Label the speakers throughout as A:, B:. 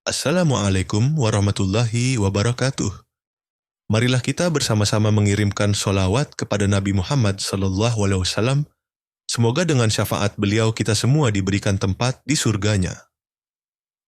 A: Assalamualaikum warahmatullahi wabarakatuh. Marilah kita bersama-sama mengirimkan sholawat kepada Nabi Muhammad SAW. Semoga dengan syafaat beliau kita semua diberikan tempat di surganya.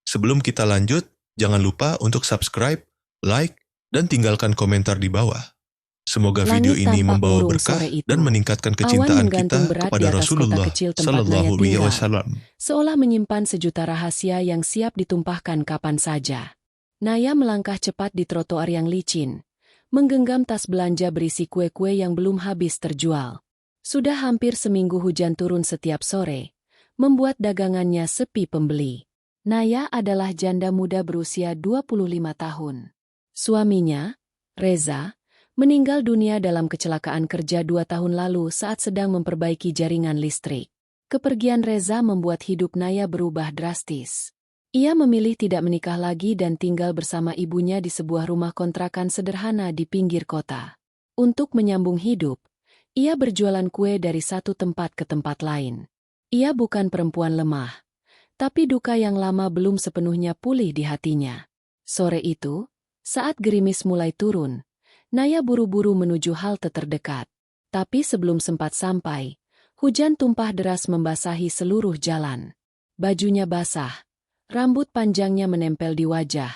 A: Sebelum kita lanjut, jangan lupa untuk subscribe, like, dan tinggalkan komentar di bawah. Semoga video ini membawa berkah dan meningkatkan kecintaan kita kepada Rasulullah Sallallahu Alaihi Wasallam.
B: Seolah menyimpan sejuta rahasia yang siap ditumpahkan kapan saja. Naya melangkah cepat di trotoar yang licin, menggenggam tas belanja berisi kue-kue yang belum habis terjual. Sudah hampir seminggu hujan turun setiap sore, membuat dagangannya sepi pembeli. Naya adalah janda muda berusia 25 tahun. Suaminya, Reza, meninggal dunia dalam kecelakaan kerja 2 tahun lalu saat sedang memperbaiki jaringan listrik. Kepergian Reza membuat hidup Naya berubah drastis. Ia memilih tidak menikah lagi dan tinggal bersama ibunya di sebuah rumah kontrakan sederhana di pinggir kota. Untuk menyambung hidup, ia berjualan kue dari satu tempat ke tempat lain. Ia bukan perempuan lemah, tapi duka yang lama belum sepenuhnya pulih di hatinya. Sore itu, saat gerimis mulai turun, Naya buru-buru menuju halte terdekat. Tapi sebelum sempat sampai, hujan tumpah deras membasahi seluruh jalan. Bajunya basah, rambut panjangnya menempel di wajah,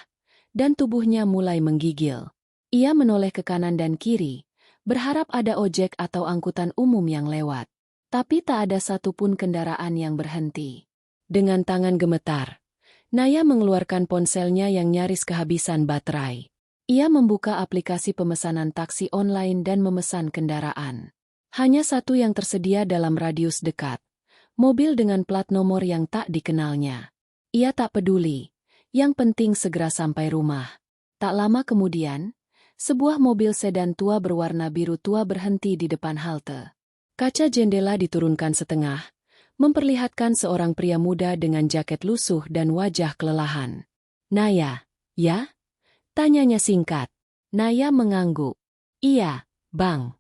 B: dan tubuhnya mulai menggigil. Ia menoleh ke kanan dan kiri, berharap ada ojek atau angkutan umum yang lewat. Tapi tak ada satupun kendaraan yang berhenti. Dengan tangan gemetar, Naya mengeluarkan ponselnya yang nyaris kehabisan baterai. Ia membuka aplikasi pemesanan taksi online dan memesan kendaraan. Hanya satu yang tersedia dalam radius dekat, mobil dengan plat nomor yang tak dikenalnya. Ia tak peduli, yang penting segera sampai rumah. Tak lama kemudian, sebuah mobil sedan tua berwarna biru tua berhenti di depan halte. Kaca jendela diturunkan setengah, memperlihatkan seorang pria muda dengan jaket lusuh dan wajah kelelahan. "Naya, ya?" tanyanya singkat. Naya mengangguk. "Iya, Bang."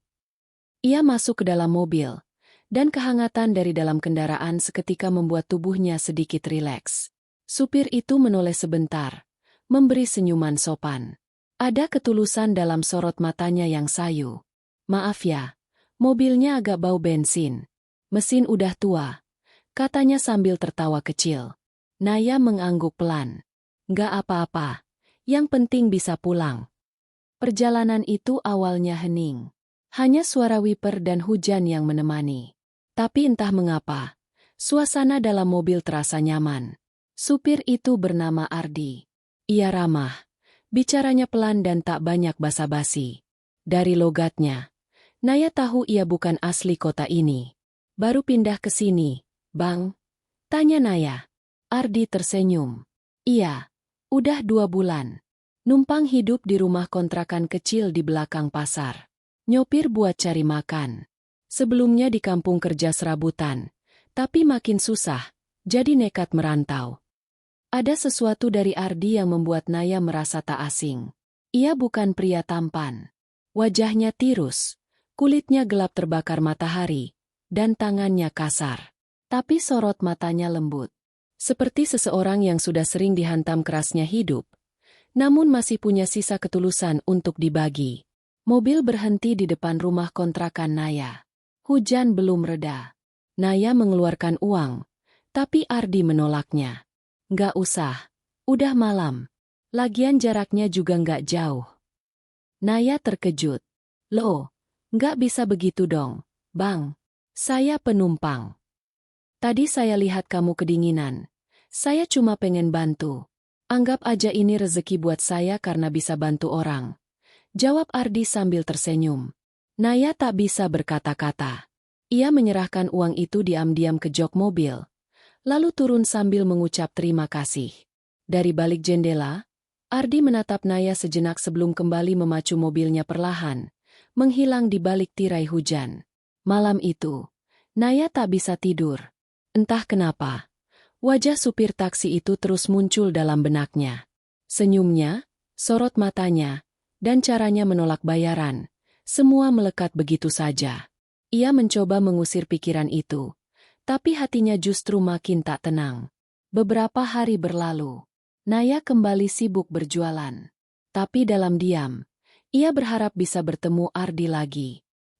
B: Ia masuk ke dalam mobil, dan kehangatan dari dalam kendaraan seketika membuat tubuhnya sedikit rileks. Supir itu menoleh sebentar, memberi senyuman sopan. Ada ketulusan dalam sorot matanya yang sayu. "Maaf ya, mobilnya agak bau bensin. Mesin udah tua," katanya sambil tertawa kecil. Naya mengangguk pelan. "Nggak apa-apa. Yang penting bisa pulang." Perjalanan itu awalnya hening. Hanya suara wiper dan hujan yang menemani. Tapi entah mengapa, suasana dalam mobil terasa nyaman. Supir itu bernama Ardi. Ia ramah, bicaranya pelan dan tak banyak basa-basi. Dari logatnya, Naya tahu ia bukan asli kota ini. "Baru pindah ke sini, Bang?" tanya Naya. Ardi tersenyum. "Iya. Udah 2 bulan. Numpang hidup di rumah kontrakan kecil di belakang pasar. Nyopir buat cari makan. Sebelumnya di kampung kerja serabutan, tapi makin susah, jadi nekat merantau." Ada sesuatu dari Ardi yang membuat Naya merasa tak asing. Ia bukan pria tampan. Wajahnya tirus, kulitnya gelap terbakar matahari, dan tangannya kasar. Tapi sorot matanya lembut. Seperti seseorang yang sudah sering dihantam kerasnya hidup, namun masih punya sisa ketulusan untuk dibagi. Mobil berhenti di depan rumah kontrakan Naya. Hujan belum reda. Naya mengeluarkan uang, tapi Ardi menolaknya. "Nggak usah, udah malam. Lagian jaraknya juga nggak jauh." Naya terkejut. "Loh, nggak bisa begitu dong, Bang. Saya penumpang. Tadi saya lihat kamu kedinginan. Saya cuma pengen bantu. Anggap aja ini rezeki buat saya karena bisa bantu orang," jawab Ardi sambil tersenyum. Naya tak bisa berkata-kata. Ia menyerahkan uang itu diam-diam ke jok mobil, lalu turun sambil mengucap terima kasih. Dari balik jendela, Ardi menatap Naya sejenak sebelum kembali memacu mobilnya perlahan, menghilang di balik tirai hujan. Malam itu, Naya tak bisa tidur. Entah kenapa, wajah supir taksi itu terus muncul dalam benaknya. Senyumnya, sorot matanya, dan caranya menolak bayaran, semua melekat begitu saja. Ia mencoba mengusir pikiran itu, tapi hatinya justru makin tak tenang. Beberapa hari berlalu. Naya kembali sibuk berjualan. Tapi dalam diam, ia berharap bisa bertemu Ardi lagi.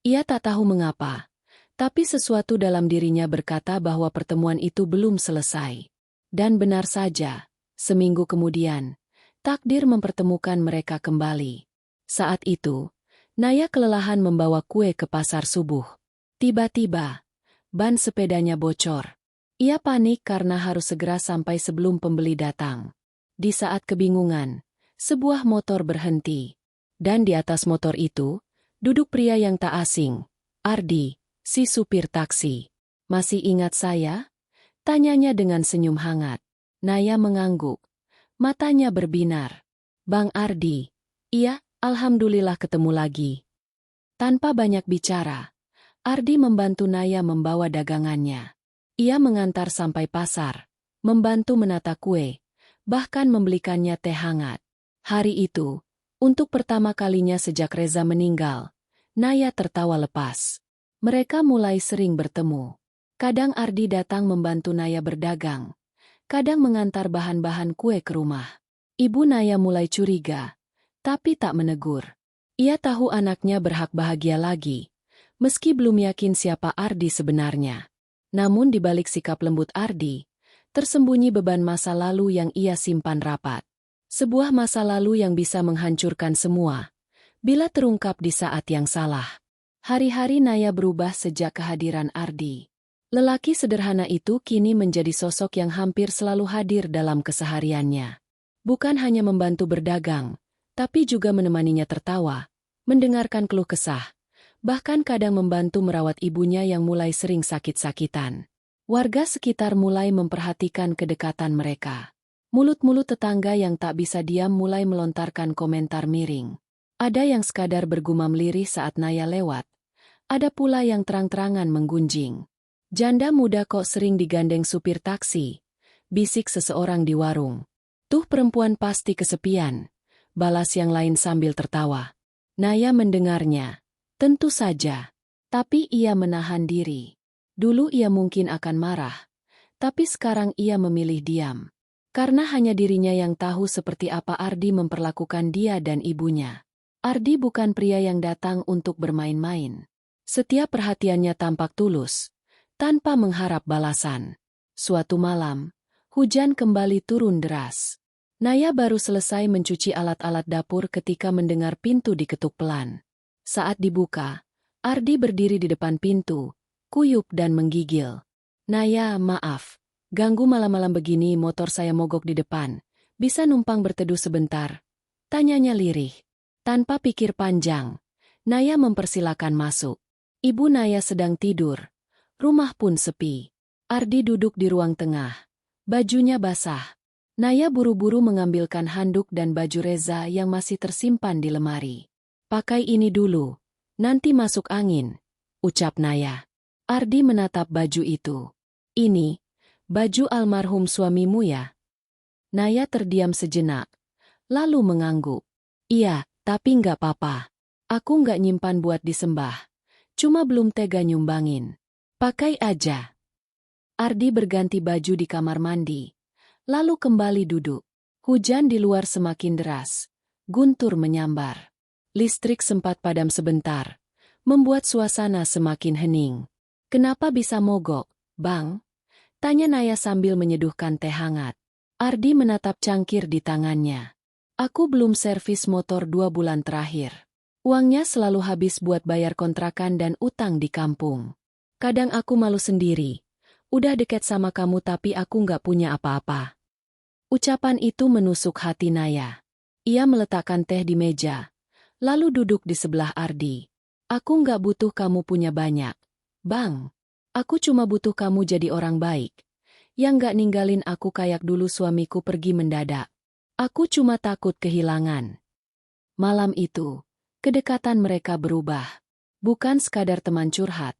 B: Ia tak tahu mengapa, tapi sesuatu dalam dirinya berkata bahwa pertemuan itu belum selesai. Dan benar saja, seminggu kemudian, takdir mempertemukan mereka kembali. Saat itu, Naya kelelahan membawa kue ke pasar subuh. Tiba-tiba, ban sepedanya bocor. Ia panik karena harus segera sampai sebelum pembeli datang. Di saat kebingungan, sebuah motor berhenti. Dan di atas motor itu, duduk pria yang tak asing, Ardi, si supir taksi. "Masih ingat saya?" tanyanya dengan senyum hangat. Naya mengangguk. Matanya berbinar. "Bang Ardi." "Iya, alhamdulillah ketemu lagi." Tanpa banyak bicara, Ardi membantu Naya membawa dagangannya. Ia mengantar sampai pasar, membantu menata kue, bahkan membelikannya teh hangat. Hari itu, untuk pertama kalinya sejak Reza meninggal, Naya tertawa lepas. Mereka mulai sering bertemu. Kadang Ardi datang membantu Naya berdagang, kadang mengantar bahan-bahan kue ke rumah. Ibu Naya mulai curiga, tapi tak menegur. Ia tahu anaknya berhak bahagia lagi, meski belum yakin siapa Ardi sebenarnya. Namun di balik sikap lembut Ardi, tersembunyi beban masa lalu yang ia simpan rapat. Sebuah masa lalu yang bisa menghancurkan semua, bila terungkap di saat yang salah. Hari-hari Naya berubah sejak kehadiran Ardi. Lelaki sederhana itu kini menjadi sosok yang hampir selalu hadir dalam kesehariannya. Bukan hanya membantu berdagang, tapi juga menemaninya tertawa, mendengarkan keluh kesah, bahkan kadang membantu merawat ibunya yang mulai sering sakit-sakitan. Warga sekitar mulai memperhatikan kedekatan mereka. Mulut-mulut tetangga yang tak bisa diam mulai melontarkan komentar miring. Ada yang sekadar bergumam lirih saat Naya lewat. Ada pula yang terang-terangan menggunjing. "Janda muda kok sering digandeng supir taksi?" bisik seseorang di warung. "Tuh perempuan pasti kesepian," balas yang lain sambil tertawa. Naya mendengarnya. Tentu saja. Tapi ia menahan diri. Dulu ia mungkin akan marah, tapi sekarang ia memilih diam. Karena hanya dirinya yang tahu seperti apa Ardi memperlakukan dia dan ibunya. Ardi bukan pria yang datang untuk bermain-main. Setiap perhatiannya tampak tulus, tanpa mengharap balasan. Suatu malam, hujan kembali turun deras. Naya baru selesai mencuci alat-alat dapur ketika mendengar pintu diketuk pelan. Saat dibuka, Ardi berdiri di depan pintu, kuyup dan menggigil. "Naya, maaf. Ganggu malam-malam begini, motor saya mogok di depan. Bisa numpang berteduh sebentar?" tanyanya lirih. Tanpa pikir panjang, Naya mempersilakan masuk. Ibu Naya sedang tidur. Rumah pun sepi. Ardi duduk di ruang tengah. Bajunya basah. Naya buru-buru mengambilkan handuk dan baju Reza yang masih tersimpan di lemari. "Pakai ini dulu, nanti masuk angin," ucap Naya. Ardi menatap baju itu. "Ini, baju almarhum suamimu ya?" Naya terdiam sejenak, lalu mengangguk. "Iya, tapi nggak apa-apa. Aku nggak nyimpan buat disembah. Cuma belum tega nyumbangin. Pakai aja." Ardi berganti baju di kamar mandi, lalu kembali duduk. Hujan di luar semakin deras. Guntur menyambar. Listrik sempat padam sebentar, membuat suasana semakin hening. "Kenapa bisa mogok, Bang?" tanya Naya sambil menyeduhkan teh hangat. Ardi menatap cangkir di tangannya. "Aku belum servis motor 2 bulan terakhir. Uangnya selalu habis buat bayar kontrakan dan utang di kampung. Kadang aku malu sendiri. Udah deket sama kamu tapi aku nggak punya apa-apa." Ucapan itu menusuk hati Naya. Ia meletakkan teh di meja, lalu duduk di sebelah Ardi. "Aku nggak butuh kamu punya banyak, Bang. Aku cuma butuh kamu jadi orang baik, yang nggak ninggalin aku kayak dulu suamiku pergi mendadak. Aku cuma takut kehilangan." Malam itu, kedekatan mereka berubah. Bukan sekadar teman curhat,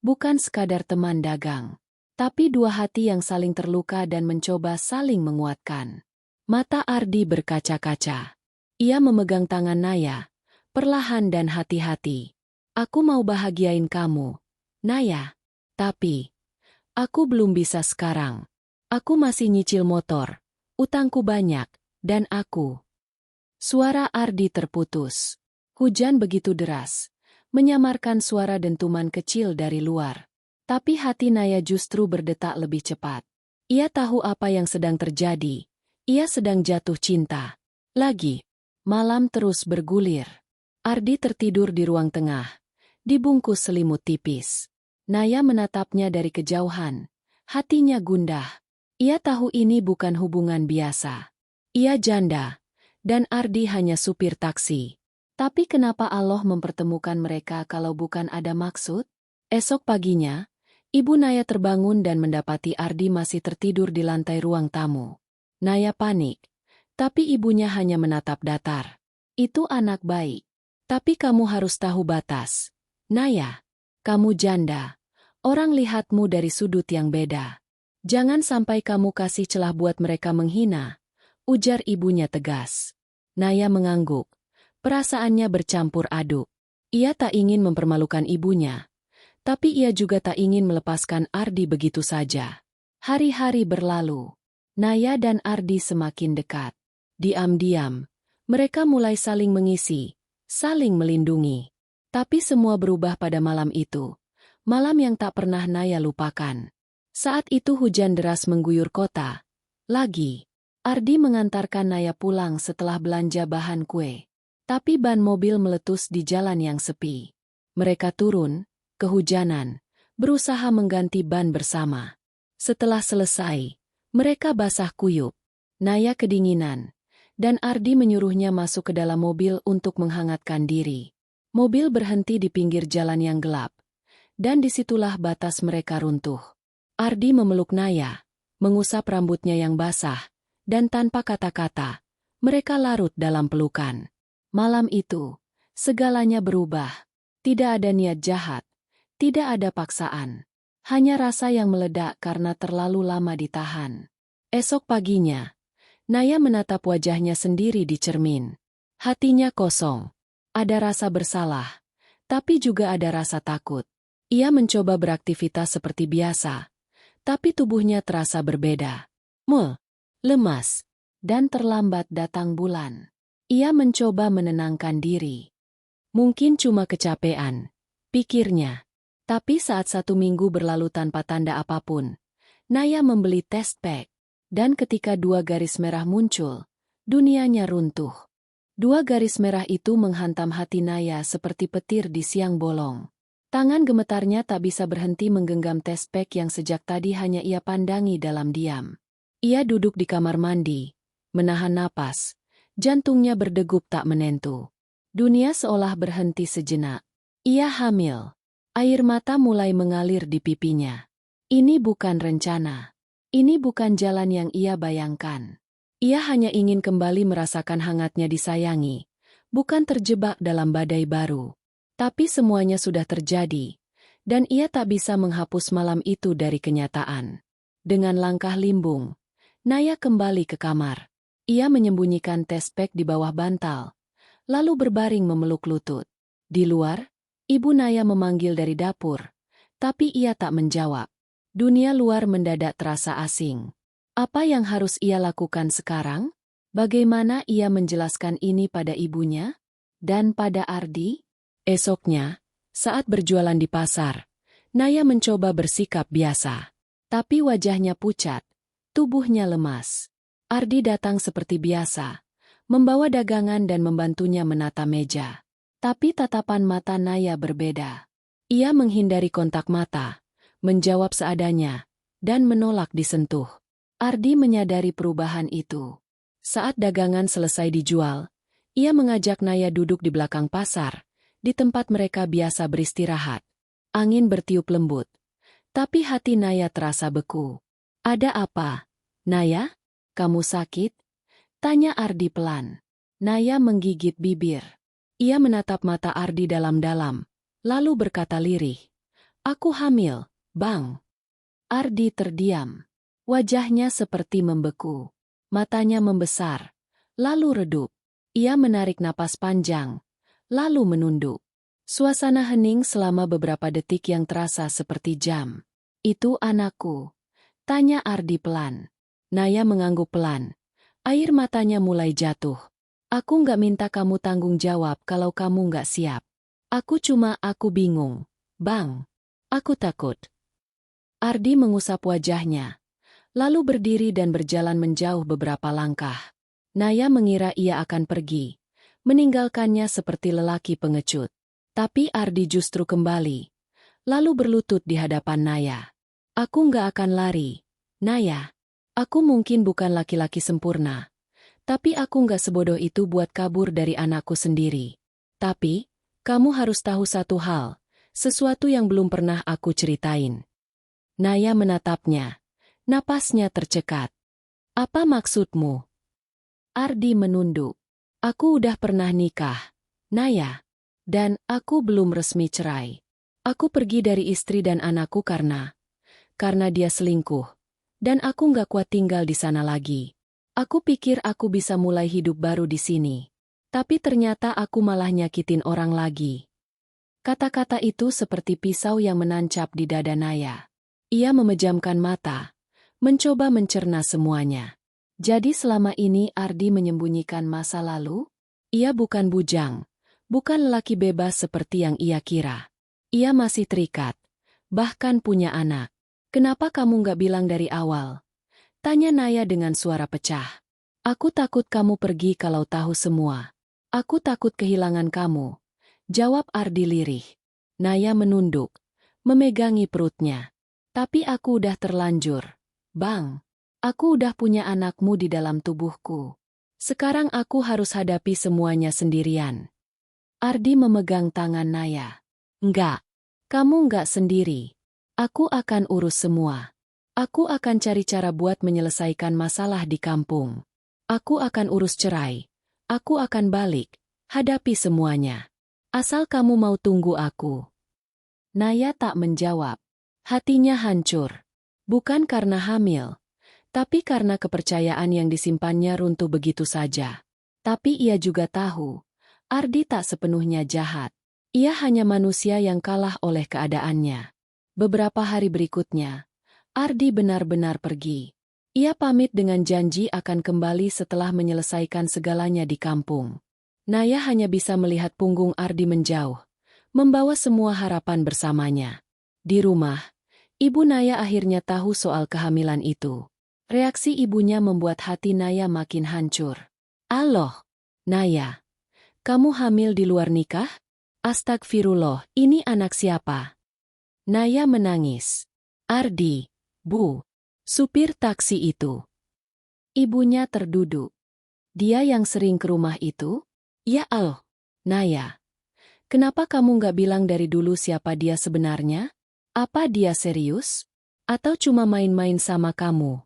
B: bukan sekadar teman dagang, tapi dua hati yang saling terluka dan mencoba saling menguatkan. Mata Ardi berkaca-kaca. Ia memegang tangan Naya, perlahan dan hati-hati. "Aku mau bahagiain kamu, Naya. Tapi aku belum bisa sekarang. Aku masih nyicil motor. Utangku banyak. Dan aku. Suara Ardi terputus. Hujan begitu deras, menyamarkan suara dentuman kecil dari luar. Tapi hati Naya justru berdetak lebih cepat. Ia tahu apa yang sedang terjadi. Ia sedang jatuh cinta. Lagi. Malam terus bergulir. Ardi tertidur di ruang tengah, dibungkus selimut tipis. Naya menatapnya dari kejauhan. Hatinya gundah. Ia tahu ini bukan hubungan biasa. Ia janda. Dan Ardi hanya supir taksi. Tapi kenapa Allah mempertemukan mereka kalau bukan ada maksud? Esok paginya, Ibu Naya terbangun dan mendapati Ardi masih tertidur di lantai ruang tamu. Naya panik, tapi ibunya hanya menatap datar. Itu anak baik. Tapi kamu harus tahu batas. Naya, kamu janda. Orang lihatmu dari sudut yang beda. Jangan sampai kamu kasih celah buat mereka menghina, ujar ibunya tegas. Naya mengangguk. Perasaannya bercampur aduk. Ia tak ingin mempermalukan ibunya. Tapi ia juga tak ingin melepaskan Ardi begitu saja. Hari-hari berlalu. Naya dan Ardi semakin dekat. Diam-diam, mereka mulai saling mengisi, saling melindungi. Tapi semua berubah pada malam itu. Malam yang tak pernah Naya lupakan. Saat itu hujan deras mengguyur kota. Lagi. Ardi mengantarkan Naya pulang setelah belanja bahan kue. Tapi ban mobil meletus di jalan yang sepi. Mereka turun, kehujanan, berusaha mengganti ban bersama. Setelah selesai, mereka basah kuyup. Naya kedinginan, dan Ardi menyuruhnya masuk ke dalam mobil untuk menghangatkan diri. Mobil berhenti di pinggir jalan yang gelap, dan disitulah batas mereka runtuh. Ardi memeluk Naya, mengusap rambutnya yang basah, dan tanpa kata-kata, mereka larut dalam pelukan. Malam itu, segalanya berubah. Tidak ada niat jahat, tidak ada paksaan. Hanya rasa yang meledak karena terlalu lama ditahan. Esok paginya, Naya menatap wajahnya sendiri di cermin. Hatinya kosong. Ada rasa bersalah, tapi juga ada rasa takut. Ia mencoba beraktivitas seperti biasa, tapi tubuhnya terasa berbeda. Lemas, dan terlambat datang bulan. Ia mencoba menenangkan diri. Mungkin cuma kecapean, pikirnya. Tapi saat 1 minggu berlalu tanpa tanda apapun, Naya membeli test pack. Dan ketika 2 garis merah muncul, dunianya runtuh. 2 garis merah itu menghantam hati Naya seperti petir di siang bolong. Tangan gemetarnya tak bisa berhenti menggenggam test pack yang sejak tadi hanya ia pandangi dalam diam. Ia duduk di kamar mandi, menahan napas, jantungnya berdegup tak menentu. Dunia seolah berhenti sejenak. Ia hamil. Air mata mulai mengalir di pipinya. Ini bukan rencana. Ini bukan jalan yang ia bayangkan. Ia hanya ingin kembali merasakan hangatnya disayangi, bukan terjebak dalam badai baru. Tapi semuanya sudah terjadi, dan ia tak bisa menghapus malam itu dari kenyataan. Dengan langkah limbung, Naya kembali ke kamar. Ia menyembunyikan test pack di bawah bantal, lalu berbaring memeluk lutut. Di luar, Ibu Naya memanggil dari dapur, tapi ia tak menjawab. Dunia luar mendadak terasa asing. Apa yang harus ia lakukan sekarang? Bagaimana ia menjelaskan ini pada ibunya? Dan pada Ardi? Esoknya, saat berjualan di pasar, Naya mencoba bersikap biasa. Tapi wajahnya pucat, tubuhnya lemas. Ardi datang seperti biasa, membawa dagangan dan membantunya menata meja. Tapi tatapan mata Naya berbeda. Ia menghindari kontak mata, menjawab seadanya, dan menolak disentuh. Ardi menyadari perubahan itu. Saat dagangan selesai dijual, ia mengajak Naya duduk di belakang pasar, di tempat mereka biasa beristirahat. Angin bertiup lembut, tapi hati Naya terasa beku. Ada apa, Naya? Kamu sakit? Tanya Ardi pelan. Naya menggigit bibir. Ia menatap mata Ardi dalam-dalam, lalu berkata lirih. Aku hamil, Bang. Ardi terdiam. Wajahnya seperti membeku. Matanya membesar, lalu redup. Ia menarik napas panjang, lalu menunduk. Suasana hening selama beberapa detik yang terasa seperti jam. Itu anakku? Tanya Ardi pelan. Naya mengangguk pelan. Air matanya mulai jatuh. Aku nggak minta kamu tanggung jawab kalau kamu nggak siap. Aku bingung. Bang. Aku takut. Ardi mengusap wajahnya, lalu berdiri dan berjalan menjauh beberapa langkah. Naya mengira ia akan pergi, meninggalkannya seperti lelaki pengecut. Tapi Ardi justru kembali, lalu berlutut di hadapan Naya. Aku nggak akan lari. Naya, aku mungkin bukan laki-laki sempurna. Tapi aku nggak sebodoh itu buat kabur dari anakku sendiri. Tapi, kamu harus tahu satu hal, sesuatu yang belum pernah aku ceritain. Naya menatapnya. Napasnya tercekat. Apa maksudmu? Ardi menunduk. Aku udah pernah nikah, Naya. Dan aku belum resmi cerai. Aku pergi dari istri dan anakku karena dia selingkuh. Dan aku nggak kuat tinggal di sana lagi. Aku pikir aku bisa mulai hidup baru di sini. Tapi ternyata aku malah nyakitin orang lagi. Kata-kata itu seperti pisau yang menancap di dada Naya. Ia memejamkan mata, mencoba mencerna semuanya. Jadi selama ini Ardi menyembunyikan masa lalu? Ia bukan bujang, bukan lelaki bebas seperti yang ia kira. Ia masih terikat, bahkan punya anak. Kenapa kamu nggak bilang dari awal? Tanya Naya dengan suara pecah. Aku takut kamu pergi kalau tahu semua. Aku takut kehilangan kamu. Jawab Ardi lirih. Naya menunduk, memegangi perutnya. Tapi aku udah terlanjur. Bang, aku udah punya anakmu di dalam tubuhku. Sekarang aku harus hadapi semuanya sendirian. Ardi memegang tangan Naya. Enggak, kamu enggak sendiri. Aku akan urus semua. Aku akan cari cara buat menyelesaikan masalah di kampung. Aku akan urus cerai. Aku akan balik, hadapi semuanya. Asal kamu mau tunggu aku. Naya tak menjawab. Hatinya hancur. Bukan karena hamil, tapi karena kepercayaan yang disimpannya runtuh begitu saja. Tapi ia juga tahu, Ardi tak sepenuhnya jahat. Ia hanya manusia yang kalah oleh keadaannya. Beberapa hari berikutnya, Ardi benar-benar pergi. Ia pamit dengan janji akan kembali setelah menyelesaikan segalanya di kampung. Naya hanya bisa melihat punggung Ardi menjauh, membawa semua harapan bersamanya. Di rumah, ibu Naya akhirnya tahu soal kehamilan itu. Reaksi ibunya membuat hati Naya makin hancur. Aloh, Naya, kamu hamil di luar nikah? Astagfirullah, ini anak siapa? Naya menangis. Ardi, Bu, supir taksi itu. Ibunya terduduk. Dia yang sering ke rumah itu? Ya Allah, Naya. Kenapa kamu nggak bilang dari dulu siapa dia sebenarnya? Apa dia serius? Atau cuma main-main sama kamu?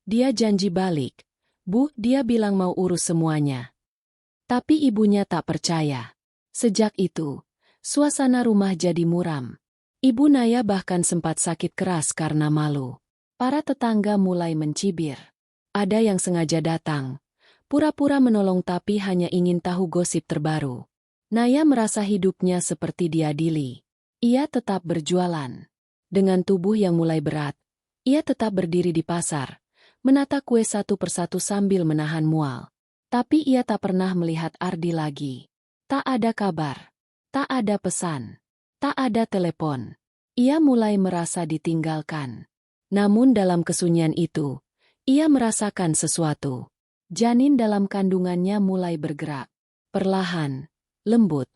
B: Dia janji balik. Bu, dia bilang mau urus semuanya. Tapi ibunya tak percaya. Sejak itu, suasana rumah jadi muram. Ibu Naya bahkan sempat sakit keras karena malu. Para tetangga mulai mencibir. Ada yang sengaja datang, pura-pura menolong tapi hanya ingin tahu gosip terbaru. Naya merasa hidupnya seperti diadili. Ia tetap berjualan. Dengan tubuh yang mulai berat, ia tetap berdiri di pasar, menata kue satu persatu sambil menahan mual. Tapi ia tak pernah melihat Ardi lagi. Tak ada kabar, tak ada pesan. Tak ada telepon. Ia mulai merasa ditinggalkan. Namun dalam kesunyian itu, ia merasakan sesuatu. Janin dalam kandungannya mulai bergerak. Perlahan, lembut.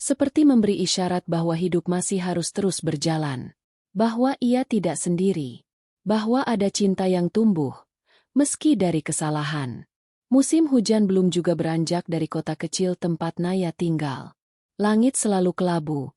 B: Seperti memberi isyarat bahwa hidup masih harus terus berjalan. Bahwa ia tidak sendiri. Bahwa ada cinta yang tumbuh, meski dari kesalahan. Musim hujan belum juga beranjak dari kota kecil tempat Naya tinggal. Langit selalu kelabu.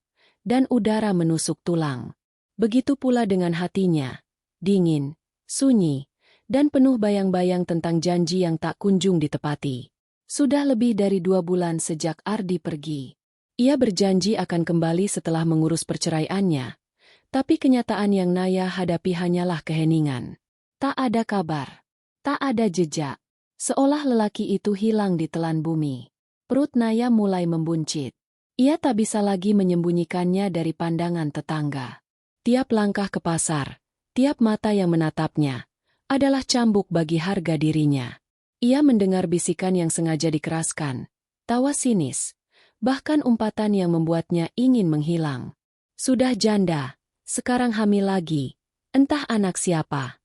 B: Dan udara menusuk tulang. Begitu pula dengan hatinya, dingin, sunyi, dan penuh bayang-bayang tentang janji yang tak kunjung ditepati. Sudah lebih dari 2 bulan sejak Ardi pergi. Ia berjanji akan kembali setelah mengurus perceraiannya, tapi kenyataan yang Naya hadapi hanyalah keheningan. Tak ada kabar, tak ada jejak, seolah lelaki itu hilang di telan bumi. Perut Naya mulai membuncit. Ia tak bisa lagi menyembunyikannya dari pandangan tetangga. Tiap langkah ke pasar, tiap mata yang menatapnya, adalah cambuk bagi harga dirinya. Ia mendengar bisikan yang sengaja dikeraskan, tawa sinis, bahkan umpatan yang membuatnya ingin menghilang. Sudah janda, sekarang hamil lagi, entah anak siapa.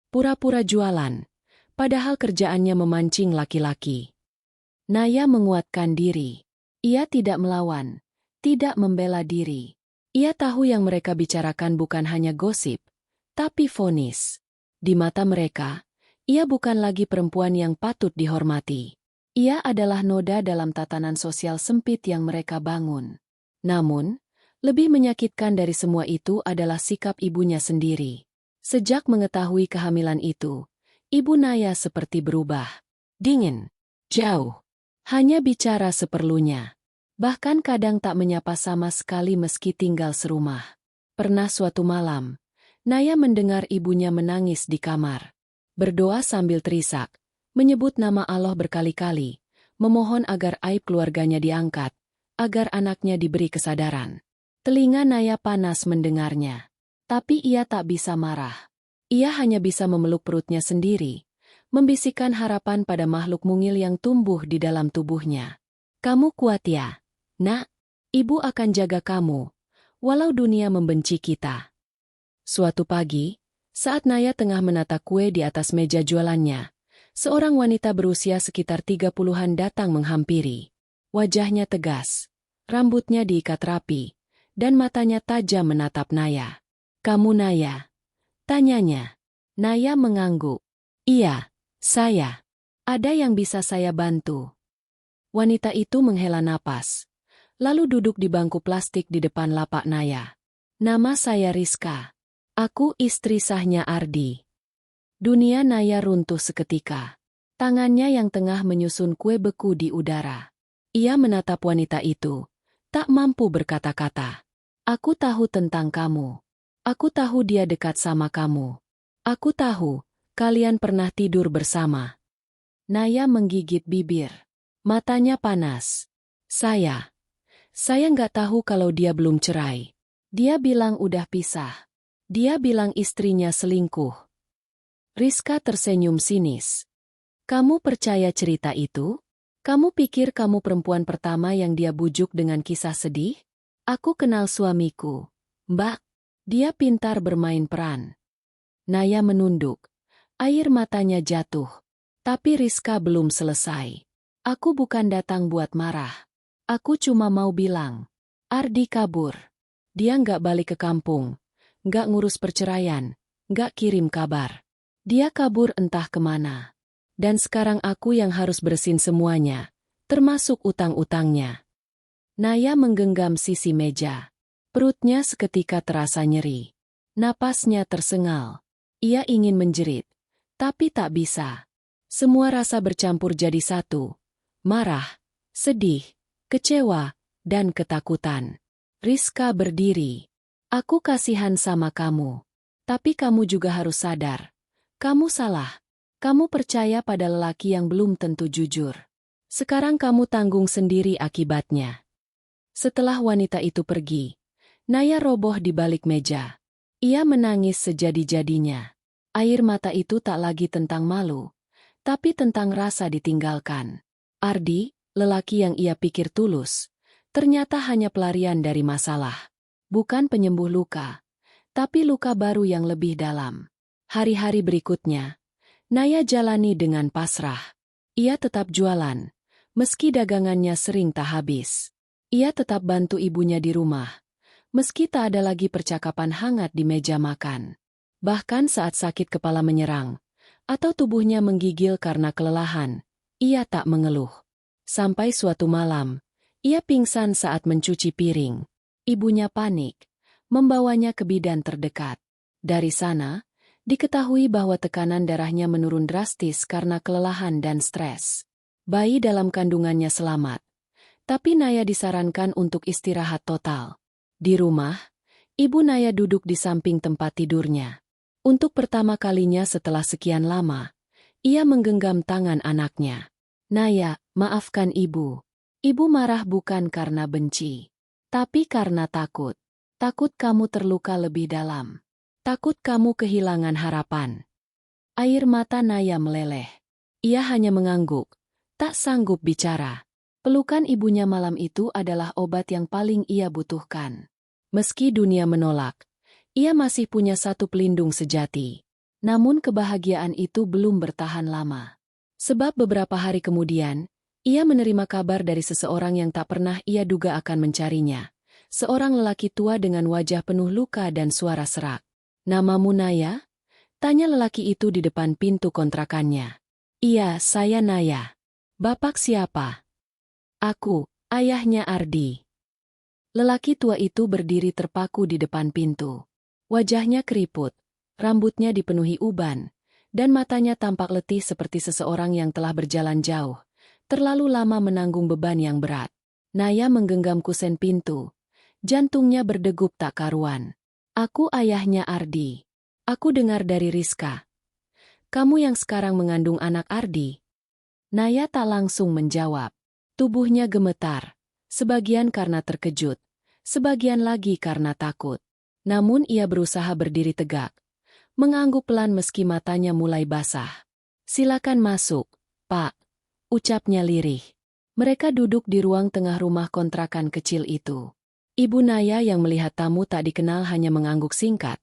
B: Pura-pura jualan, padahal kerjaannya memancing laki-laki. Naya menguatkan diri. Ia tidak melawan, tidak membela diri. Ia tahu yang mereka bicarakan bukan hanya gosip, tapi vonis. Di mata mereka, ia bukan lagi perempuan yang patut dihormati. Ia adalah noda dalam tatanan sosial sempit yang mereka bangun. Namun, lebih menyakitkan dari semua itu adalah sikap ibunya sendiri. Sejak mengetahui kehamilan itu, Ibu Naya seperti berubah. Dingin, jauh, hanya bicara seperlunya. Bahkan kadang tak menyapa sama sekali meski tinggal serumah. Pernah suatu malam, Naya mendengar ibunya menangis di kamar. Berdoa sambil terisak, menyebut nama Allah berkali-kali, memohon agar aib keluarganya diangkat, agar anaknya diberi kesadaran. Telinga Naya panas mendengarnya. Tapi ia tak bisa marah. Ia hanya bisa memeluk perutnya sendiri, membisikkan harapan pada makhluk mungil yang tumbuh di dalam tubuhnya. Kamu kuat ya, Nak? Ibu akan jaga kamu, walau dunia membenci kita. Suatu pagi, saat Naya tengah menata kue di atas meja jualannya, seorang wanita berusia sekitar 30-an datang menghampiri. Wajahnya tegas, rambutnya diikat rapi, dan matanya tajam menatap Naya. Kamu Naya? Tanyanya. Naya mengangguk. Iya, saya. Ada yang bisa saya bantu? Wanita itu menghela napas, lalu duduk di bangku plastik di depan lapak Naya. Nama saya Rizka. Aku istri sahnya Ardi. Dunia Naya runtuh seketika. Tangannya yang tengah menyusun kue beku di udara. Ia menatap wanita itu, tak mampu berkata-kata. Aku tahu tentang kamu. Aku tahu dia dekat sama kamu. Aku tahu, kalian pernah tidur bersama. Naya menggigit bibir. Matanya panas. Saya nggak tahu kalau dia belum cerai. Dia bilang udah pisah. Dia bilang istrinya selingkuh. Rizka tersenyum sinis. Kamu percaya cerita itu? Kamu pikir kamu perempuan pertama yang dia bujuk dengan kisah sedih? Aku kenal suamiku, Mbak. Dia pintar bermain peran. Naya menunduk. Air matanya jatuh. Tapi Rizka belum selesai. Aku bukan datang buat marah. Aku cuma mau bilang. Ardi kabur. Dia nggak balik ke kampung. Nggak ngurus perceraian. Nggak kirim kabar. Dia kabur entah kemana. Dan sekarang aku yang harus bersihin semuanya. Termasuk utang-utangnya. Naya menggenggam sisi meja. Perutnya seketika terasa nyeri. Napasnya tersengal. Ia ingin menjerit. Tapi tak bisa. Semua rasa bercampur jadi satu. Marah, sedih, kecewa, dan ketakutan. Rizka berdiri. Aku kasihan sama kamu. Tapi kamu juga harus sadar. Kamu salah. Kamu percaya pada lelaki yang belum tentu jujur. Sekarang kamu tanggung sendiri akibatnya. Setelah wanita itu pergi, Naya roboh di balik meja. Ia menangis sejadi-jadinya. Air mata itu tak lagi tentang malu, tapi tentang rasa ditinggalkan. Ardi, lelaki yang ia pikir tulus, ternyata hanya pelarian dari masalah. Bukan penyembuh luka, tapi luka baru yang lebih dalam. Hari-hari berikutnya, Naya jalani dengan pasrah. Ia tetap jualan, meski dagangannya sering tak habis. Ia tetap bantu ibunya di rumah, meski tak ada lagi percakapan hangat di meja makan. Bahkan saat sakit kepala menyerang, atau tubuhnya menggigil karena kelelahan, ia tak mengeluh. Sampai suatu malam, ia pingsan saat mencuci piring. Ibunya panik, membawanya ke bidan terdekat. Dari sana, diketahui bahwa tekanan darahnya menurun drastis karena kelelahan dan stres. Bayi dalam kandungannya selamat, tapi Naya disarankan untuk istirahat total. Di rumah, Ibu Naya duduk di samping tempat tidurnya. Untuk pertama kalinya setelah sekian lama, ia menggenggam tangan anaknya. Naya, maafkan ibu. Ibu marah bukan karena benci, tapi karena takut. Takut kamu terluka lebih dalam. Takut kamu kehilangan harapan. Air mata Naya meleleh. Ia hanya mengangguk, tak sanggup bicara. Pelukan ibunya malam itu adalah obat yang paling ia butuhkan. Meski dunia menolak, ia masih punya satu pelindung sejati. Namun kebahagiaan itu belum bertahan lama. Sebab beberapa hari kemudian, ia menerima kabar dari seseorang yang tak pernah ia duga akan mencarinya. Seorang lelaki tua dengan wajah penuh luka dan suara serak. "Namamu Naya?" tanya lelaki itu di depan pintu kontrakannya. "Iya, saya Naya." "Bapak siapa?" "Aku, ayahnya Ardi." Lelaki tua itu berdiri terpaku di depan pintu. Wajahnya keriput, rambutnya dipenuhi uban, dan matanya tampak letih seperti seseorang yang telah berjalan jauh, terlalu lama menanggung beban yang berat. Naya menggenggam kusen pintu. Jantungnya berdegup tak karuan. "Aku ayahnya Ardi. Aku dengar dari Rizka. Kamu yang sekarang mengandung anak Ardi?" Naya tak langsung menjawab. Tubuhnya gemetar, sebagian karena terkejut, sebagian lagi karena takut. Namun ia berusaha berdiri tegak, mengangguk pelan meski matanya mulai basah. "Silakan masuk, Pak," ucapnya lirih. Mereka duduk di ruang tengah rumah kontrakan kecil itu. Ibu Naya yang melihat tamu tak dikenal hanya mengangguk singkat,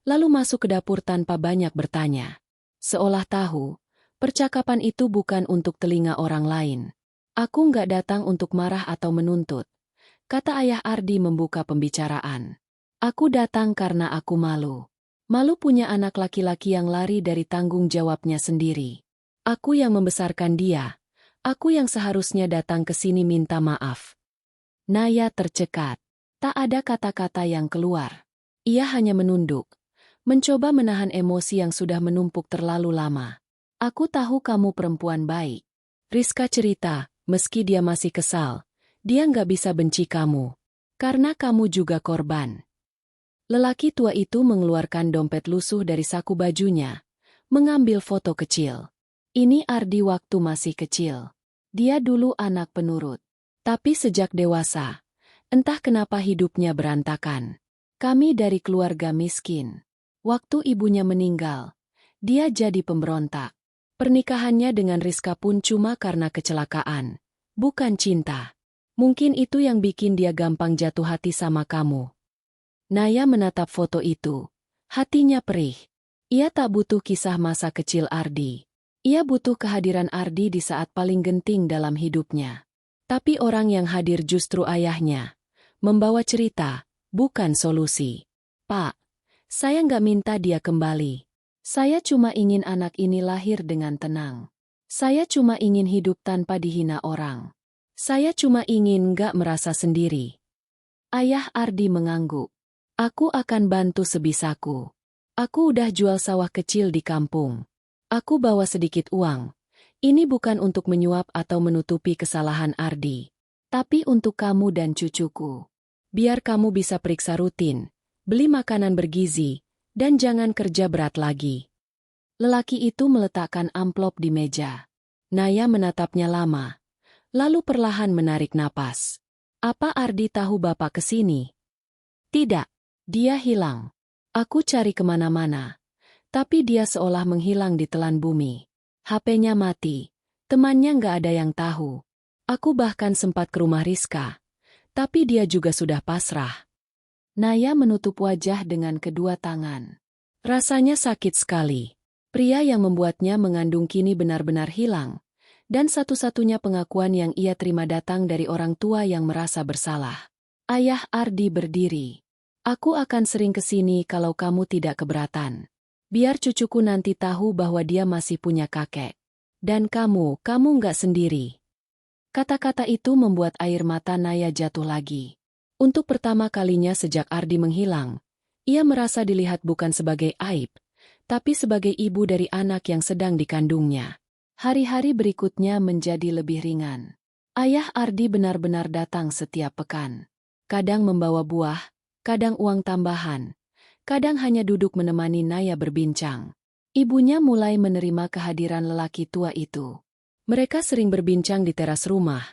B: lalu masuk ke dapur tanpa banyak bertanya. Seolah tahu, percakapan itu bukan untuk telinga orang lain. "Aku nggak datang untuk marah atau menuntut," kata ayah Ardi membuka pembicaraan. "Aku datang karena aku malu. Malu punya anak laki-laki yang lari dari tanggung jawabnya sendiri. Aku yang membesarkan dia. Aku yang seharusnya datang ke sini minta maaf." Naya tercekat. Tak ada kata-kata yang keluar. Ia hanya menunduk, mencoba menahan emosi yang sudah menumpuk terlalu lama. "Aku tahu kamu perempuan baik," Rizka cerita, meski dia masih kesal. Dia nggak bisa benci kamu, karena kamu juga korban. Lelaki tua itu mengeluarkan dompet lusuh dari saku bajunya, mengambil foto kecil. Ini Ardi waktu masih kecil. Dia dulu anak penurut. Tapi sejak dewasa, entah kenapa hidupnya berantakan. Kami dari keluarga miskin. Waktu ibunya meninggal, dia jadi pemberontak. Pernikahannya dengan Rizka pun cuma karena kecelakaan, bukan cinta. Mungkin itu yang bikin dia gampang jatuh hati sama kamu. Naya menatap foto itu. Hatinya perih. Ia tak butuh kisah masa kecil Ardi. Ia butuh kehadiran Ardi di saat paling genting dalam hidupnya. Tapi orang yang hadir justru ayahnya. Membawa cerita, bukan solusi. "Pak, saya nggak minta dia kembali. Saya cuma ingin anak ini lahir dengan tenang. Saya cuma ingin hidup tanpa dihina orang. Saya cuma ingin nggak merasa sendiri." Ayah Ardi mengangguk. "Aku akan bantu sebisaku. Aku udah jual sawah kecil di kampung. Aku bawa sedikit uang. Ini bukan untuk menyuap atau menutupi kesalahan Ardi. Tapi untuk kamu dan cucuku. Biar kamu bisa periksa rutin, beli makanan bergizi, dan jangan kerja berat lagi." Lelaki itu meletakkan amplop di meja. Naya menatapnya lama, lalu perlahan menarik napas. "Apa Ardi tahu Bapak kesini?" "Tidak. Dia hilang. Aku cari kemana-mana. Tapi dia seolah menghilang di telan bumi. HP-nya mati. Temannya nggak ada yang tahu. Aku bahkan sempat ke rumah Rizka. Tapi dia juga sudah pasrah." Naya menutup wajah dengan kedua tangan. Rasanya sakit sekali. Pria yang membuatnya mengandung kini benar-benar hilang. Dan satu-satunya pengakuan yang ia terima datang dari orang tua yang merasa bersalah. Ayah Ardi berdiri. "Aku akan sering ke sini kalau kamu tidak keberatan. Biar cucuku nanti tahu bahwa dia masih punya kakek. Dan kamu nggak sendiri." Kata-kata itu membuat air mata Naya jatuh lagi. Untuk pertama kalinya sejak Ardi menghilang, ia merasa dilihat bukan sebagai aib, tapi sebagai ibu dari anak yang sedang dikandungnya. Hari-hari berikutnya menjadi lebih ringan. Ayah Ardi benar-benar datang setiap pekan. Kadang membawa buah, kadang uang tambahan, kadang hanya duduk menemani Naya berbincang. Ibunya mulai menerima kehadiran lelaki tua itu. Mereka sering berbincang di teras rumah,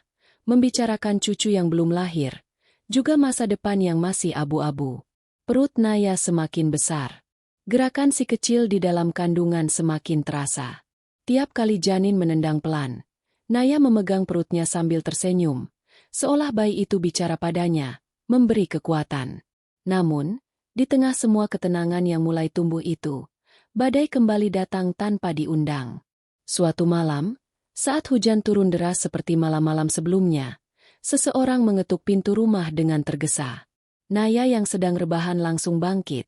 B: membicarakan cucu yang belum lahir, juga masa depan yang masih abu-abu. Perut Naya semakin besar. Gerakan si kecil di dalam kandungan semakin terasa. Tiap kali janin menendang pelan, Naya memegang perutnya sambil tersenyum, seolah bayi itu bicara padanya, memberi kekuatan. Namun, di tengah semua ketenangan yang mulai tumbuh itu, badai kembali datang tanpa diundang. Suatu malam, saat hujan turun deras seperti malam-malam sebelumnya, seseorang mengetuk pintu rumah dengan tergesa. Naya yang sedang rebahan langsung bangkit,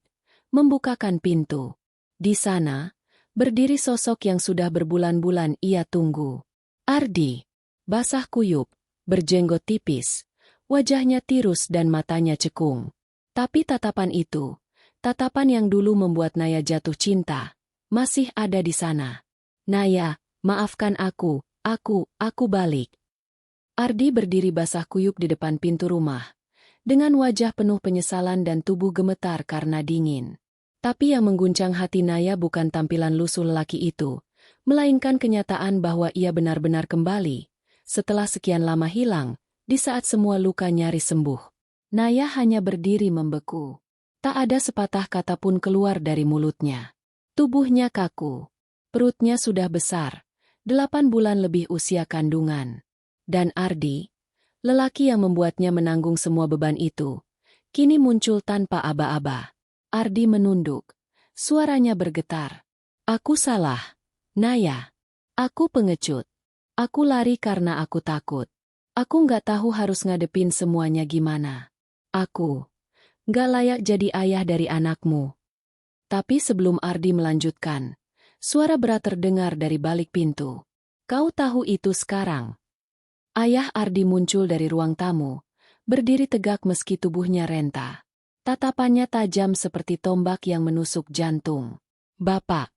B: membukakan pintu. Di sana, berdiri sosok yang sudah berbulan-bulan ia tunggu. Ardi, basah kuyup, berjenggot tipis, wajahnya tirus dan matanya cekung. Tapi tatapan itu, tatapan yang dulu membuat Naya jatuh cinta, masih ada di sana. Naya, maafkan aku balik. Ardi berdiri basah kuyup di depan pintu rumah, dengan wajah penuh penyesalan dan tubuh gemetar karena dingin. Tapi yang mengguncang hati Naya bukan tampilan lusuh lelaki itu, melainkan kenyataan bahwa ia benar-benar kembali, setelah sekian lama hilang, di saat semua luka nyaris sembuh. Naya hanya berdiri membeku. Tak ada sepatah kata pun keluar dari mulutnya. Tubuhnya kaku. Perutnya sudah besar, 8 bulan lebih usia kandungan. Dan Ardi, lelaki yang membuatnya menanggung semua beban itu, kini muncul tanpa aba-aba. Ardi menunduk. Suaranya bergetar. Aku salah, Naya. Aku pengecut. Aku lari karena aku takut. Aku nggak tahu harus ngadepin semuanya gimana. Aku nggak layak jadi ayah dari anakmu. Tapi sebelum Ardi melanjutkan, suara berat terdengar dari balik pintu. Kau tahu itu sekarang. Ayah Ardi muncul dari ruang tamu, berdiri tegak meski tubuhnya renta. Tatapannya tajam seperti tombak yang menusuk jantung. Bapak.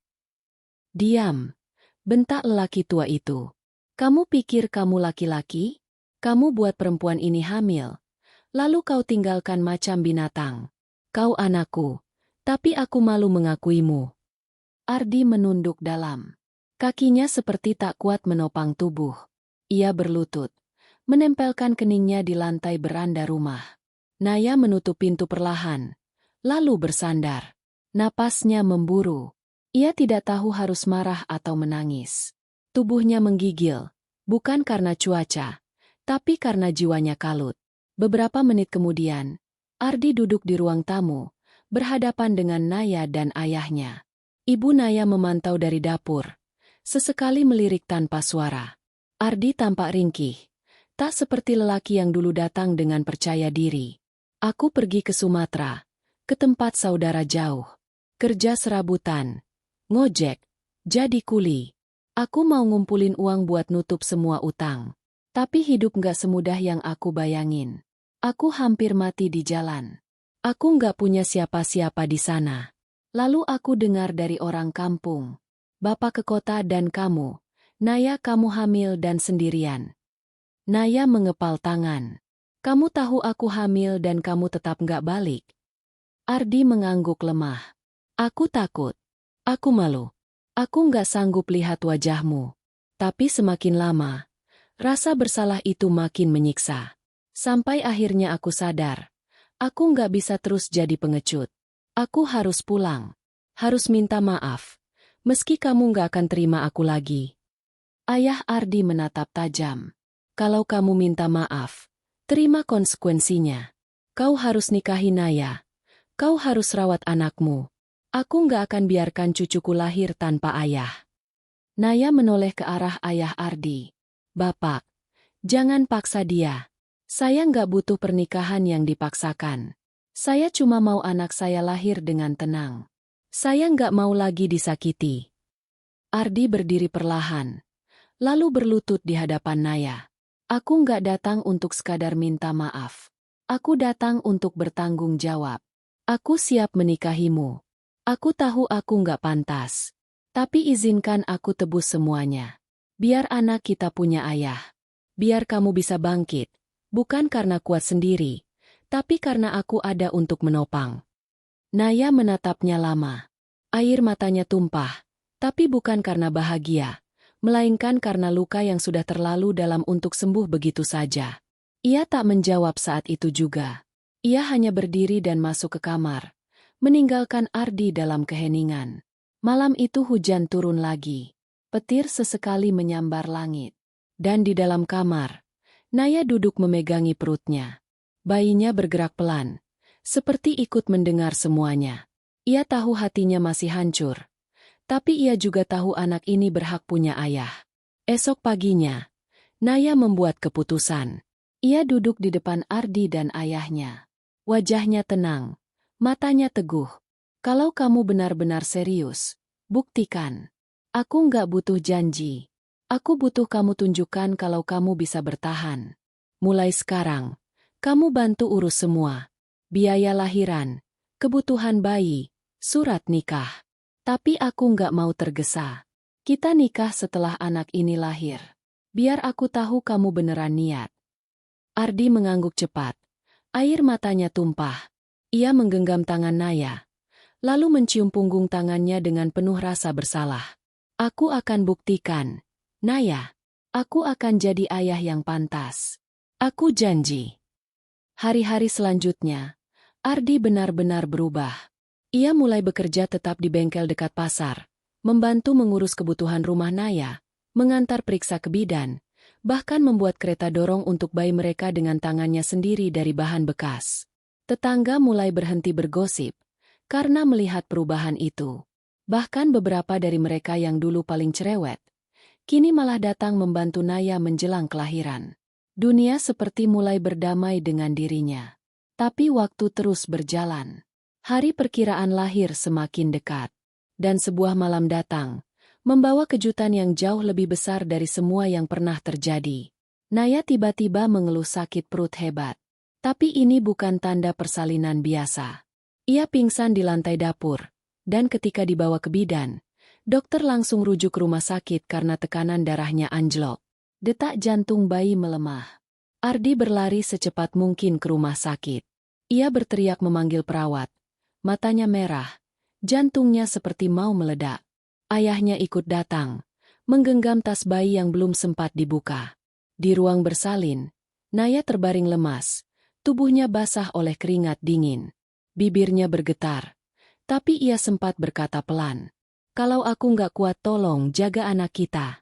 B: Diam. Bentak lelaki tua itu. Kamu pikir kamu laki-laki? Kamu buat perempuan ini hamil. Lalu kau tinggalkan macam binatang. Kau anakku. Tapi aku malu mengakuimu. Ardi menunduk dalam. Kakinya seperti tak kuat menopang tubuh. Ia berlutut, menempelkan keningnya di lantai beranda rumah. Naya menutup pintu perlahan, lalu bersandar. Napasnya memburu. Ia tidak tahu harus marah atau menangis. Tubuhnya menggigil, bukan karena cuaca, tapi karena jiwanya kalut. Beberapa menit kemudian, Ardi duduk di ruang tamu, berhadapan dengan Naya dan ayahnya. Ibu Naya memantau dari dapur, sesekali melirik tanpa suara. Ardi tampak ringkih, tak seperti lelaki yang dulu datang dengan percaya diri. Aku pergi ke Sumatera, ke tempat saudara jauh. Kerja serabutan, ngojek, jadi kuli. Aku mau ngumpulin uang buat nutup semua utang. Tapi hidup nggak semudah yang aku bayangin. Aku hampir mati di jalan. Aku nggak punya siapa-siapa di sana. Lalu aku dengar dari orang kampung. Bapak ke kota dan kamu, Naya, kamu hamil dan sendirian. Naya mengepal tangan. Kamu tahu aku hamil dan kamu tetap nggak balik. Ardi mengangguk lemah. Aku takut. Aku malu. Aku nggak sanggup lihat wajahmu. Tapi semakin lama, rasa bersalah itu makin menyiksa. Sampai akhirnya aku sadar. Aku nggak bisa terus jadi pengecut. Aku harus pulang. Harus minta maaf. Meski kamu nggak akan terima aku lagi. Ayah Ardi menatap tajam. Kalau kamu minta maaf, terima konsekuensinya. Kau harus nikahi Naya. Kau harus rawat anakmu. Aku nggak akan biarkan cucuku lahir tanpa ayah. Naya menoleh ke arah ayah Ardi. Bapak, jangan paksa dia. Saya nggak butuh pernikahan yang dipaksakan. Saya cuma mau anak saya lahir dengan tenang. Saya nggak mau lagi disakiti. Ardi berdiri perlahan, lalu berlutut di hadapan Naya. Aku nggak datang untuk sekadar minta maaf. Aku datang untuk bertanggung jawab. Aku siap menikahimu. Aku tahu aku nggak pantas. Tapi izinkan aku tebus semuanya. Biar anak kita punya ayah. Biar kamu bisa bangkit. Bukan karena kuat sendiri, tapi karena aku ada untuk menopang. Naya menatapnya lama. Air matanya tumpah, tapi bukan karena bahagia, melainkan karena luka yang sudah terlalu dalam untuk sembuh begitu saja. Ia tak menjawab saat itu juga. Ia hanya berdiri dan masuk ke kamar, meninggalkan Ardi dalam keheningan. Malam itu hujan turun lagi. Petir sesekali menyambar langit. Dan di dalam kamar, Naya duduk memegangi perutnya. Bayinya bergerak pelan, seperti ikut mendengar semuanya. Ia tahu hatinya masih hancur, tapi ia juga tahu anak ini berhak punya ayah. Esok paginya, Naya membuat keputusan. Ia duduk di depan Ardi dan ayahnya. Wajahnya tenang, matanya teguh. Kalau kamu benar-benar serius, buktikan. Aku nggak butuh janji. Aku butuh kamu tunjukkan kalau kamu bisa bertahan. Mulai sekarang, kamu bantu urus semua. Biaya lahiran, kebutuhan bayi, surat nikah. Tapi aku nggak mau tergesa. Kita nikah setelah anak ini lahir. Biar aku tahu kamu beneran niat. Ardi mengangguk cepat. Air matanya tumpah. Ia menggenggam tangan Naya, lalu mencium punggung tangannya dengan penuh rasa bersalah. Aku akan buktikan. Naya, aku akan jadi ayah yang pantas. Aku janji. Hari-hari selanjutnya, Ardi benar-benar berubah. Ia mulai bekerja tetap di bengkel dekat pasar, membantu mengurus kebutuhan rumah Naya, mengantar periksa ke bidan, bahkan membuat kereta dorong untuk bayi mereka dengan tangannya sendiri dari bahan bekas. Tetangga mulai berhenti bergosip, karena melihat perubahan itu. Bahkan beberapa dari mereka yang dulu paling cerewet, kini malah datang membantu Naya menjelang kelahiran. Dunia seperti mulai berdamai dengan dirinya. Tapi waktu terus berjalan. Hari perkiraan lahir semakin dekat. Dan sebuah malam datang, membawa kejutan yang jauh lebih besar dari semua yang pernah terjadi. Naya tiba-tiba mengeluh sakit perut hebat. Tapi ini bukan tanda persalinan biasa. Ia pingsan di lantai dapur, dan ketika dibawa ke bidan, dokter langsung rujuk ke rumah sakit karena tekanan darahnya anjlok. Detak jantung bayi melemah. Ardi berlari secepat mungkin ke rumah sakit. Ia berteriak memanggil perawat. Matanya merah, jantungnya seperti mau meledak. Ayahnya ikut datang, menggenggam tas bayi yang belum sempat dibuka. Di ruang bersalin, Naya terbaring lemas, tubuhnya basah oleh keringat dingin. Bibirnya bergetar, tapi ia sempat berkata pelan. Kalau aku nggak kuat tolong jaga anak kita.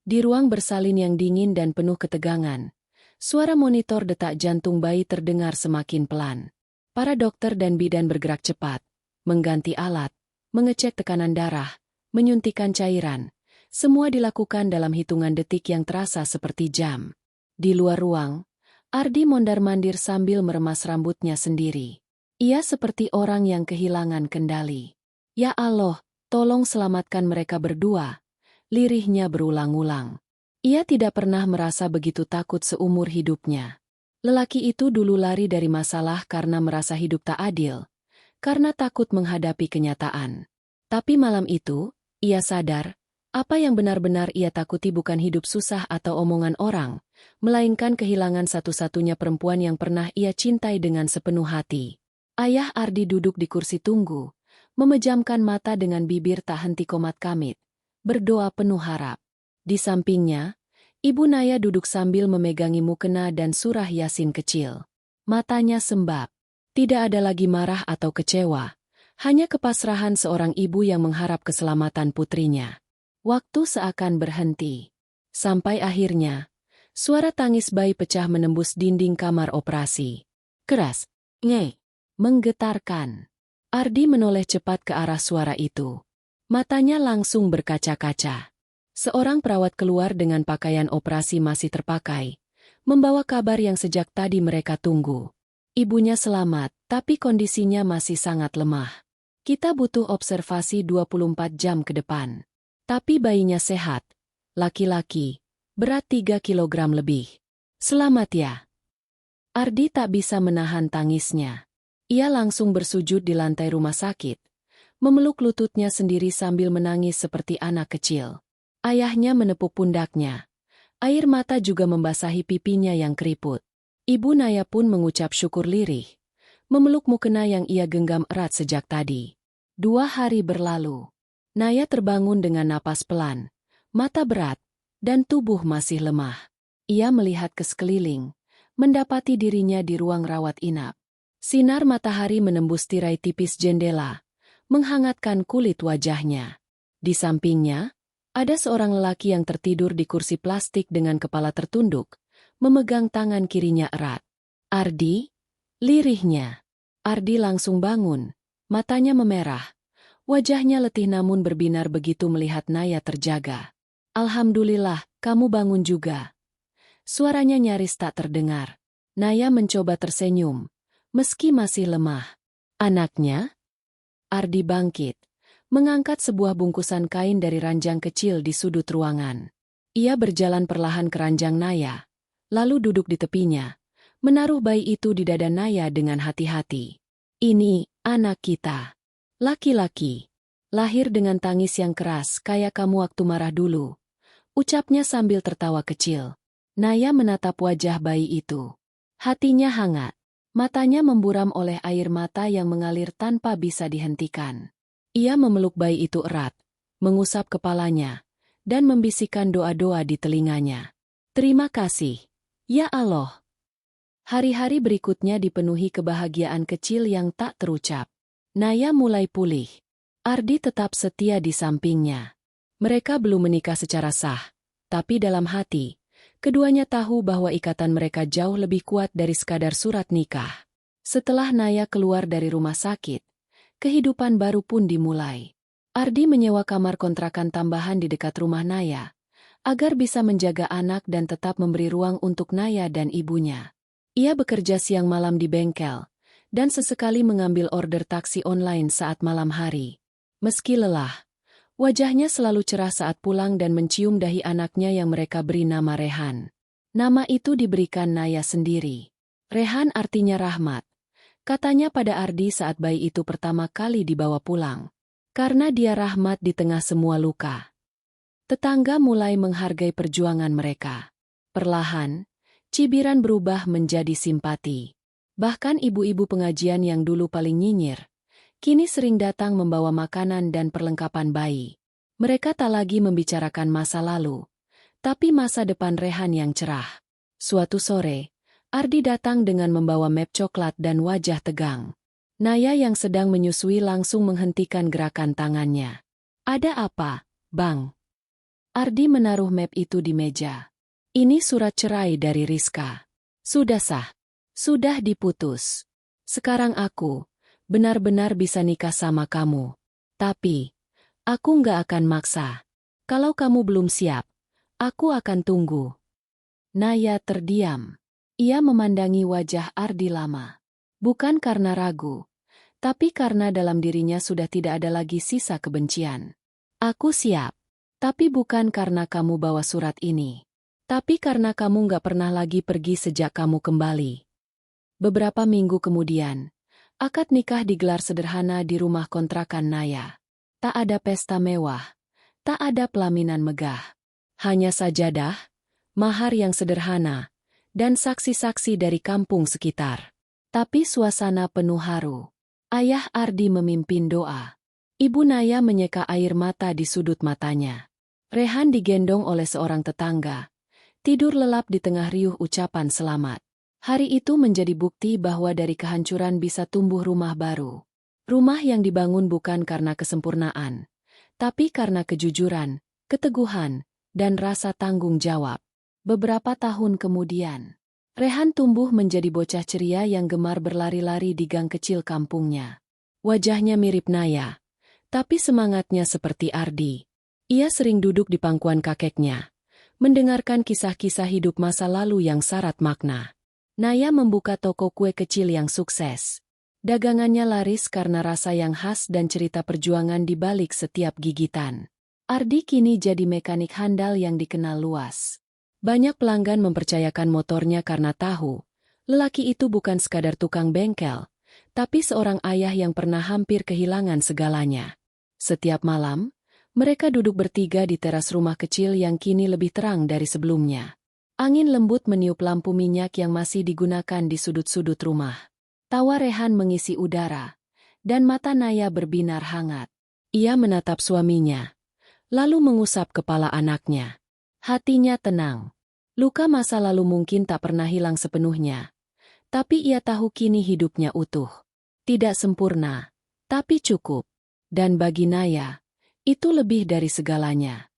B: Di ruang bersalin yang dingin dan penuh ketegangan, suara monitor detak jantung bayi terdengar semakin pelan. Para dokter dan bidan bergerak cepat, mengganti alat, mengecek tekanan darah, menyuntikkan cairan. Semua dilakukan dalam hitungan detik yang terasa seperti jam. Di luar ruang, Ardi mondar-mandir sambil meremas rambutnya sendiri. Ia seperti orang yang kehilangan kendali. Ya Allah, tolong selamatkan mereka berdua. Lirihnya berulang-ulang. Ia tidak pernah merasa begitu takut seumur hidupnya. Lelaki itu dulu lari dari masalah karena merasa hidup tak adil, karena takut menghadapi kenyataan. Tapi malam itu, ia sadar, apa yang benar-benar ia takuti bukan hidup susah atau omongan orang, melainkan kehilangan satu-satunya perempuan yang pernah ia cintai dengan sepenuh hati. Ayah Ardi duduk di kursi tunggu, memejamkan mata dengan bibir tak henti komat-kamit, berdoa penuh harap. Di sampingnya, Ibu Naya duduk sambil memegangi mukena dan surah Yasin kecil. Matanya sembab. Tidak ada lagi marah atau kecewa, hanya kepasrahan seorang ibu yang mengharap keselamatan putrinya. Waktu seakan berhenti. Sampai akhirnya, suara tangis bayi pecah menembus dinding kamar operasi. Keras, menggetarkan. Ardi menoleh cepat ke arah suara itu. Matanya langsung berkaca-kaca. Seorang perawat keluar dengan pakaian operasi masih terpakai, membawa kabar yang sejak tadi mereka tunggu. Ibunya selamat, tapi kondisinya masih sangat lemah. Kita butuh observasi 24 jam ke depan. Tapi bayinya sehat. Laki-laki, berat 3 kilogram lebih. Selamat ya. Ardi tak bisa menahan tangisnya. Ia langsung bersujud di lantai rumah sakit, memeluk lututnya sendiri sambil menangis seperti anak kecil. Ayahnya menepuk pundaknya. Air mata juga membasahi pipinya yang keriput. Ibu Naya pun mengucap syukur lirih, memeluk mukena yang ia genggam erat sejak tadi. 2 hari berlalu. Naya terbangun dengan napas pelan, mata berat, dan tubuh masih lemah. Ia melihat ke sekeliling, mendapati dirinya di ruang rawat inap. Sinar matahari menembus tirai tipis jendela, menghangatkan kulit wajahnya. Di sampingnya, Ada seorang lelaki yang tertidur di kursi plastik dengan kepala tertunduk, memegang tangan kirinya erat. "Ardi?" lirihnya. Ardi langsung bangun, matanya memerah. Wajahnya letih namun berbinar begitu melihat Naya terjaga. "Alhamdulillah, kamu bangun juga." Suaranya nyaris tak terdengar. Naya mencoba tersenyum, meski masih lemah. "Anaknya?" Ardi bangkit, mengangkat sebuah bungkusan kain dari ranjang kecil di sudut ruangan. Ia berjalan perlahan ke ranjang Naya, lalu duduk di tepinya, menaruh bayi itu di dada Naya dengan hati-hati. "Ini, anak kita. Laki-laki. Lahir dengan tangis yang keras kayak kamu waktu marah dulu," ucapnya sambil tertawa kecil. Naya menatap wajah bayi itu. Hatinya hangat. Matanya memburam oleh air mata yang mengalir tanpa bisa dihentikan. Ia memeluk bayi itu erat, mengusap kepalanya, dan membisikkan doa-doa di telinganya. "Terima kasih, ya Allah." Hari-hari berikutnya dipenuhi kebahagiaan kecil yang tak terucap. Naya mulai pulih. Ardi tetap setia di sampingnya. Mereka belum menikah secara sah, tapi dalam hati, keduanya tahu bahwa ikatan mereka jauh lebih kuat dari sekadar surat nikah. Setelah Naya keluar dari rumah sakit, kehidupan baru pun dimulai. Ardi menyewa kamar kontrakan tambahan di dekat rumah Naya, agar bisa menjaga anak dan tetap memberi ruang untuk Naya dan ibunya. Ia bekerja siang malam di bengkel, dan sesekali mengambil order taksi online saat malam hari. Meski lelah, wajahnya selalu cerah saat pulang dan mencium dahi anaknya yang mereka beri nama Rehan. Nama itu diberikan Naya sendiri. Rehan artinya rahmat, katanya pada Ardi saat bayi itu pertama kali dibawa pulang. Karena dia rahmat di tengah semua luka. Tetangga mulai menghargai perjuangan mereka. Perlahan, cibiran berubah menjadi simpati. Bahkan ibu-ibu pengajian yang dulu paling nyinyir, kini sering datang membawa makanan dan perlengkapan bayi. Mereka tak lagi membicarakan masa lalu, tapi masa depan Rehan yang cerah. Suatu sore, Ardi datang dengan membawa map coklat dan wajah tegang. Naya yang sedang menyusui langsung menghentikan gerakan tangannya. "Ada apa, Bang?" Ardi menaruh map itu di meja. "Ini surat cerai dari Rizka. Sudah sah. Sudah diputus. Sekarang aku benar-benar bisa nikah sama kamu. Tapi aku nggak akan maksa. Kalau kamu belum siap, aku akan tunggu." Naya terdiam. Ia memandangi wajah Ardi lama. Bukan karena ragu, tapi karena dalam dirinya sudah tidak ada lagi sisa kebencian. "Aku siap. Tapi bukan karena kamu bawa surat ini. Tapi karena kamu nggak pernah lagi pergi sejak kamu kembali." Beberapa minggu kemudian, akad nikah digelar sederhana di rumah kontrakan Naya. Tak ada pesta mewah, tak ada pelaminan megah. Hanya sajadah, mahar yang sederhana, dan saksi-saksi dari kampung sekitar. Tapi suasana penuh haru. Ayah Ardi memimpin doa. Ibu Naya menyeka air mata di sudut matanya. Rehan digendong oleh seorang tetangga, tidur lelap di tengah riuh ucapan selamat. Hari itu menjadi bukti bahwa dari kehancuran bisa tumbuh rumah baru. Rumah yang dibangun bukan karena kesempurnaan, tapi karena kejujuran, keteguhan, dan rasa tanggung jawab. Beberapa tahun kemudian, Rehan tumbuh menjadi bocah ceria yang gemar berlari-lari di gang kecil kampungnya. Wajahnya mirip Naya, tapi semangatnya seperti Ardi. Ia sering duduk di pangkuan kakeknya, mendengarkan kisah-kisah hidup masa lalu yang syarat makna. Naya membuka toko kue kecil yang sukses. Dagangannya laris karena rasa yang khas dan cerita perjuangan di balik setiap gigitan. Ardi kini jadi mekanik handal yang dikenal luas. Banyak pelanggan mempercayakan motornya karena tahu, lelaki itu bukan sekadar tukang bengkel, tapi seorang ayah yang pernah hampir kehilangan segalanya. Setiap malam, mereka duduk bertiga di teras rumah kecil yang kini lebih terang dari sebelumnya. Angin lembut meniup lampu minyak yang masih digunakan di sudut-sudut rumah. Tawa Rehan mengisi udara, dan mata Naya berbinar hangat. Ia menatap suaminya, lalu mengusap kepala anaknya. Hatinya tenang. Luka masa lalu mungkin tak pernah hilang sepenuhnya, tapi ia tahu kini hidupnya utuh. Tidak sempurna, tapi cukup. Dan bagi Naya, itu lebih dari segalanya.